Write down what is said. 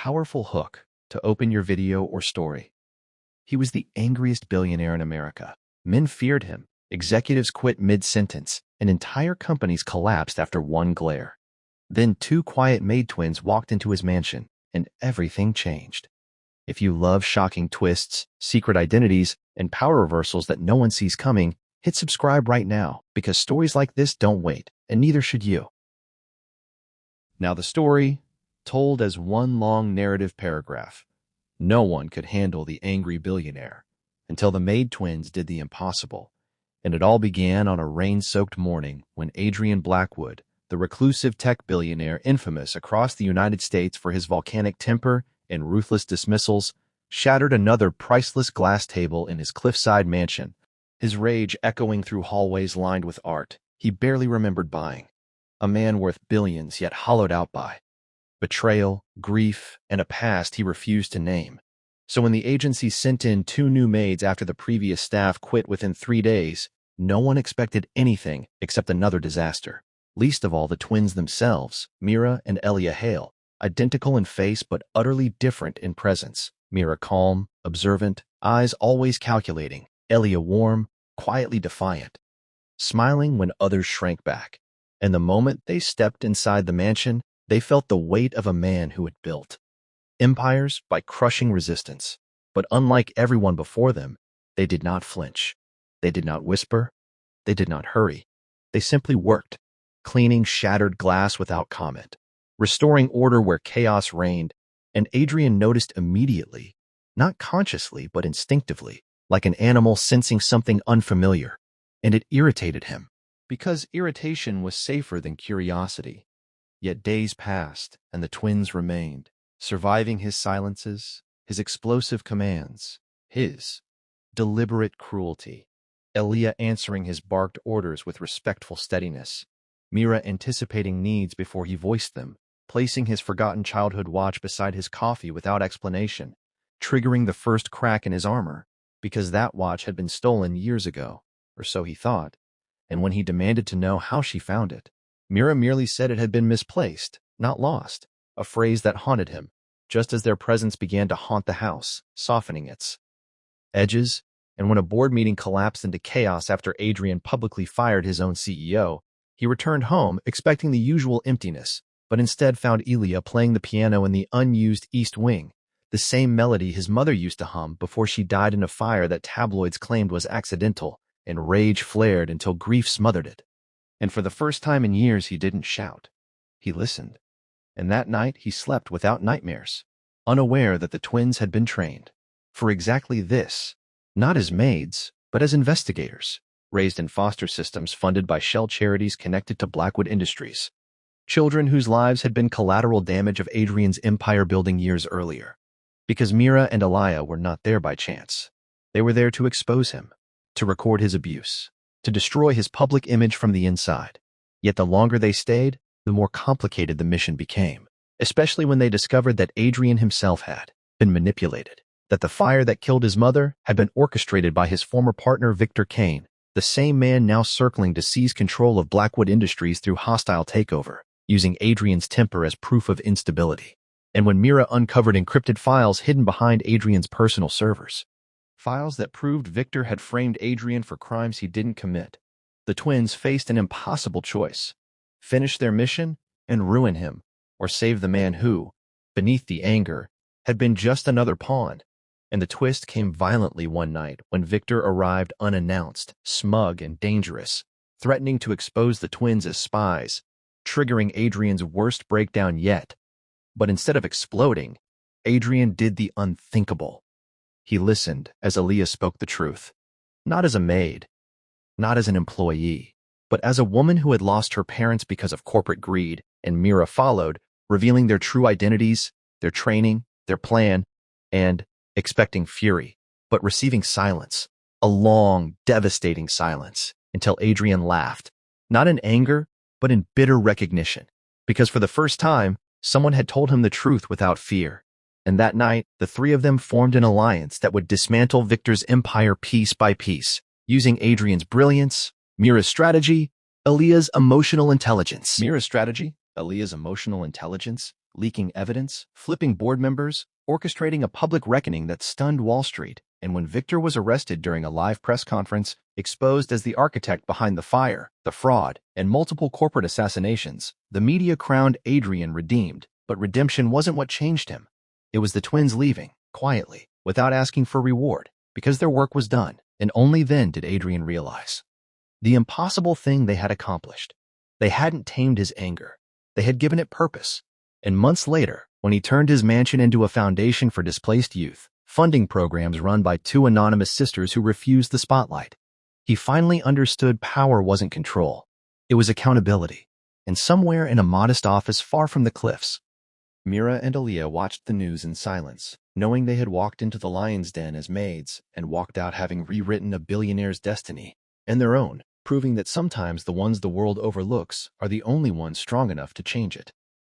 powerful hook to open your video or story. He was the angriest billionaire in America. Men feared him, executives quit mid-sentence, and entire companies collapsed after one glare. Then two quiet Maid twins walked into his mansion, and everything changed. If you love shocking twists, secret identities, and power reversals that no one sees coming, hit subscribe right now, because stories like this don't wait, and neither should you. Now the story, told as one long narrative paragraph. No one could handle the angry billionaire until the Maid twins did the impossible. And it all began on a rain-soaked morning when Adrian Blackwood, the reclusive tech billionaire infamous across the United States for his volcanic temper and ruthless dismissals, shattered another priceless glass table in his cliffside mansion, his rage echoing through hallways lined with art he barely remembered buying. A man worth billions yet hollowed out by betrayal, grief, and a past he refused to name. So when the agency sent in 2 new maids after the previous staff quit within 3 days, no one expected anything except another disaster. Least of all the twins themselves, Mira and Elia Hale, identical in face but utterly different in presence. Mira calm, observant, eyes always calculating. Elia warm, quietly defiant, smiling when others shrank back. And the moment they stepped inside the mansion, they felt the weight of a man who had built empires by crushing resistance. But unlike everyone before them, they did not flinch. They did not whisper. They did not hurry. They simply worked, cleaning shattered glass without comment, restoring order where chaos reigned. And Adrian noticed immediately, not consciously but instinctively, like an animal sensing something unfamiliar. And it irritated him, because irritation was safer than curiosity. Yet days passed, and the twins remained, surviving his silences, his explosive commands, his deliberate cruelty. Elia answering his barked orders with respectful steadiness, Mira anticipating needs before he voiced them, placing his forgotten childhood watch beside his coffee without explanation, triggering the first crack in his armor, because that watch had been stolen years ago, or so he thought. And when he demanded to know how she found it, Mira merely said it had been misplaced, not lost, a phrase that haunted him, just as their presence began to haunt the house, softening its edges. And when a board meeting collapsed into chaos after Adrian publicly fired his own CEO, he returned home expecting the usual emptiness, but instead found Elia playing the piano in the unused East Wing, the same melody his mother used to hum before she died in a fire that tabloids claimed was accidental, and rage flared until grief smothered it. And for the first time in years, he didn't shout. He listened. And that night, he slept without nightmares, unaware that the twins had been trained for exactly this, not as maids, but as investigators, raised in foster systems funded by shell charities connected to Blackwood Industries. Children whose lives had been collateral damage of Adrian's empire-building years earlier. Because Mira and Elia were not there by chance. They were there to expose him, to record his abuse, to destroy his public image from the inside. Yet the longer they stayed, the more complicated the mission became, especially when they discovered that Adrian himself had been manipulated, that the fire that killed his mother had been orchestrated by his former partner Victor Kane, the same man now circling to seize control of Blackwood Industries through hostile takeover, using Adrian's temper as proof of instability. And when Mira uncovered encrypted files hidden behind Adrian's personal servers, files that proved Victor had framed Adrian for crimes he didn't commit, the twins faced an impossible choice: finish their mission and ruin him, or save the man who, beneath the anger, had been just another pawn. And the twist came violently one night when Victor arrived unannounced, smug and dangerous, threatening to expose the twins as spies, triggering Adrian's worst breakdown yet. But instead of exploding, Adrian did the unthinkable. He listened as Elia spoke the truth, not as a maid, not as an employee, but as a woman who had lost her parents because of corporate greed, and Mira followed, revealing their true identities, their training, their plan, and expecting fury, but receiving silence, a long, devastating silence, until Adrian laughed, not in anger, but in bitter recognition, because for the first time, someone had told him the truth without fear. And that night, the three of them formed an alliance that would dismantle Victor's empire piece by piece, using Adrian's brilliance, Mira's strategy, Elia's emotional intelligence. Mira's strategy, Elia's emotional intelligence, leaking evidence, flipping board members, orchestrating a public reckoning that stunned Wall Street. And when Victor was arrested during a live press conference, exposed as the architect behind the fire, the fraud, and multiple corporate assassinations, the media crowned Adrian redeemed. But redemption wasn't what changed him. It was the twins leaving, quietly, without asking for reward, because their work was done, and only then did Adrian realize the impossible thing they had accomplished. They hadn't tamed his anger. They had given it purpose. And months later, when he turned his mansion into a foundation for displaced youth, funding programs run by two anonymous sisters who refused the spotlight, he finally understood power wasn't control. It was accountability. And somewhere in a modest office far from the cliffs, Mira and Aaliyah watched the news in silence, knowing they had walked into the lion's den as maids and walked out having rewritten a billionaire's destiny and their own, proving that sometimes the ones the world overlooks are the only ones strong enough to change it.